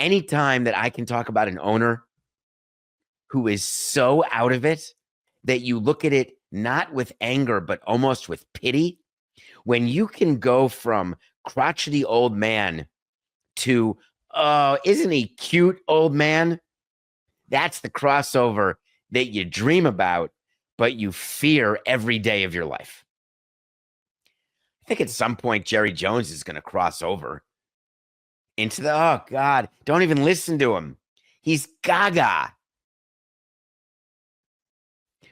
anytime that I can talk about an owner who is so out of it that you look at it not with anger, but almost with pity, when you can go from crotchety old man to, oh, isn't he cute, old man? That's the crossover that you dream about, but you fear every day of your life. I think at some point, Jerry Jones is going to cross over into the, oh, God, don't even listen to him. He's gaga.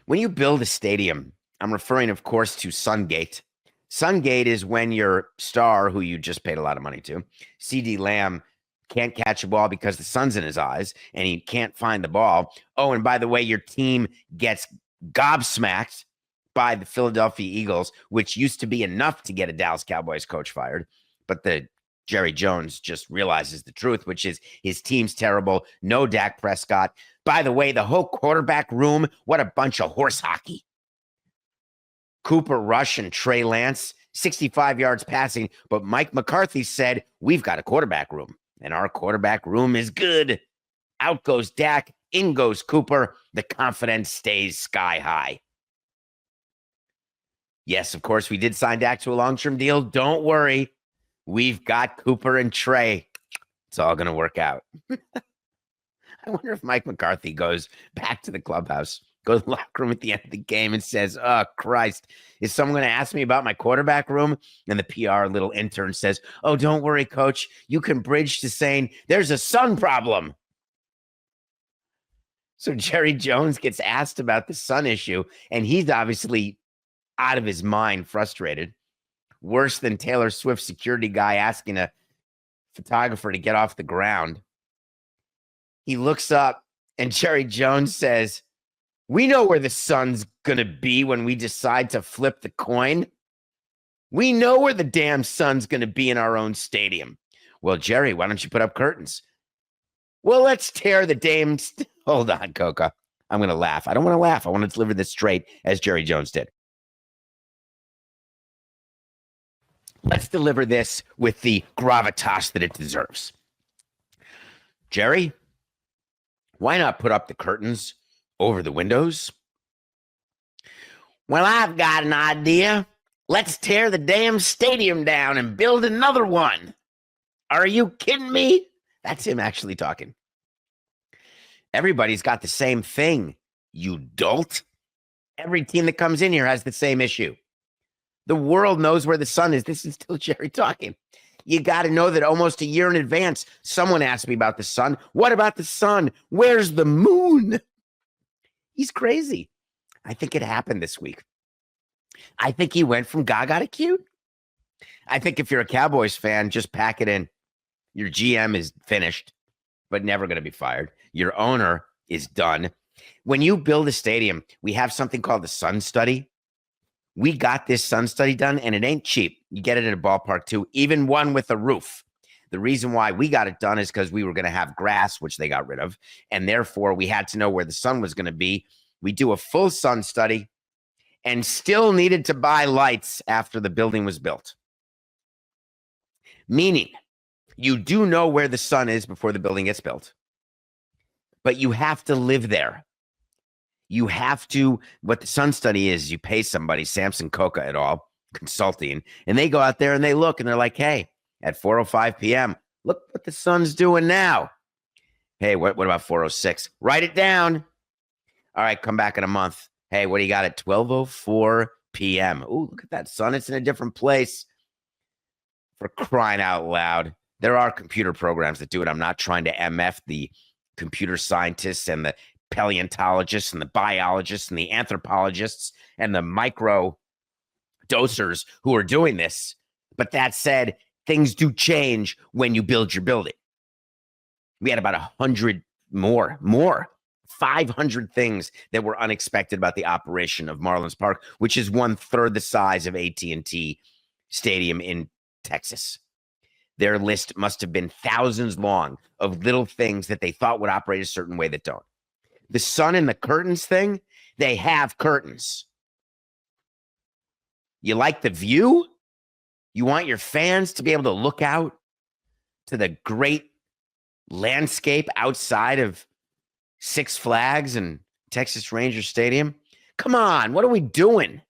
When you build a stadium, I'm referring, of course, to Sungate. Sungate is when your star, who you just paid a lot of money to, CD Lamb, can't catch a ball because the sun's in his eyes and he can't find the ball. Oh, and by the way, your team gets gobsmacked by the Philadelphia Eagles, which used to be enough to get a Dallas Cowboys coach fired. But the Jerry Jones just realizes the truth, which is his team's terrible. No Dak Prescott. By the way, the whole quarterback room, what a bunch of horse hockey. Cooper Rush and Trey Lance, 65 yards passing. But Mike McCarthy said, we've got a quarterback room, and our quarterback room is good. Out goes Dak, in goes Cooper. The confidence stays sky high. Yes, of course, we did sign Dak to a long-term deal. Don't worry. We've got Cooper and Trey. It's all going to work out. I wonder if Mike McCarthy goes back to the clubhouse, goes to the locker room at the end of the game and says, oh, Christ, is someone going to ask me about my quarterback room? And the PR little intern says, oh, don't worry, coach. You can bridge to saying there's a sun problem. So Jerry Jones gets asked about the sun issue, and he's obviously out of his mind, frustrated. Worse than Taylor Swift's security guy asking a photographer to get off the ground. He looks up and Jerry Jones says, we know where the sun's going to be when we decide to flip the coin. We know where the damn sun's going to be in our own stadium. Well, Jerry, why don't you put up curtains? Well, let's tear the damn... Hold on, Coca. I'm going to laugh. I don't want to laugh. I want to deliver this straight as Jerry Jones did. Let's deliver this with the gravitas that it deserves. Jerry, why not put up the curtains over the windows? Well, I've got an idea. Let's tear the damn stadium down and build another one. Are you kidding me? That's him actually talking. Everybody's got the same thing, you dolt. Every team that comes in here has the same issue. The world knows where the sun is. This is still Jerry talking. You got to know that almost a year in advance, someone asked me about the sun. What about the sun? Where's the moon? He's crazy. I think it happened this week. I think he went from gaga to cute. I think if you're a Cowboys fan, just pack it in. Your GM is finished, but never going to be fired. Your owner is done. When you build a stadium, we have something called the sun study. We got this sun study done, and it ain't cheap. You get it at a ballpark, too, even one with a roof. The reason why we got it done is because we were going to have grass, which they got rid of, and therefore we had to know where the sun was going to be. We do a full sun study and still needed to buy lights after the building was built. Meaning, you do know where the sun is before the building gets built, but you have to live there. You have to, what the sun study is, you pay somebody, Samson Coca et al., consulting, and they go out there and they look and they're like, hey, at 4:05 p.m., look what the sun's doing now. Hey, what about 4:06? Write it down. All right, come back in a month. Hey, what do you got at 12:04 p.m.? Ooh, look at that sun. It's in a different place. For crying out loud. There are computer programs that do it. I'm not trying to MF the computer scientists and the paleontologists and the biologists and the anthropologists and the micro dosers who are doing this. But that said, things do change when you build your building. We had about 100 more, 500 things that were unexpected about the operation of Marlins Park, which is 1/3 the size of AT&T Stadium in Texas. Their list must have been thousands long of little things that they thought would operate a certain way that don't. The sun and the curtains thing, they have curtains. You like the view? You want your fans to be able to look out to the great landscape outside of Six Flags and Texas Ranger Stadium. Come on, what are we doing?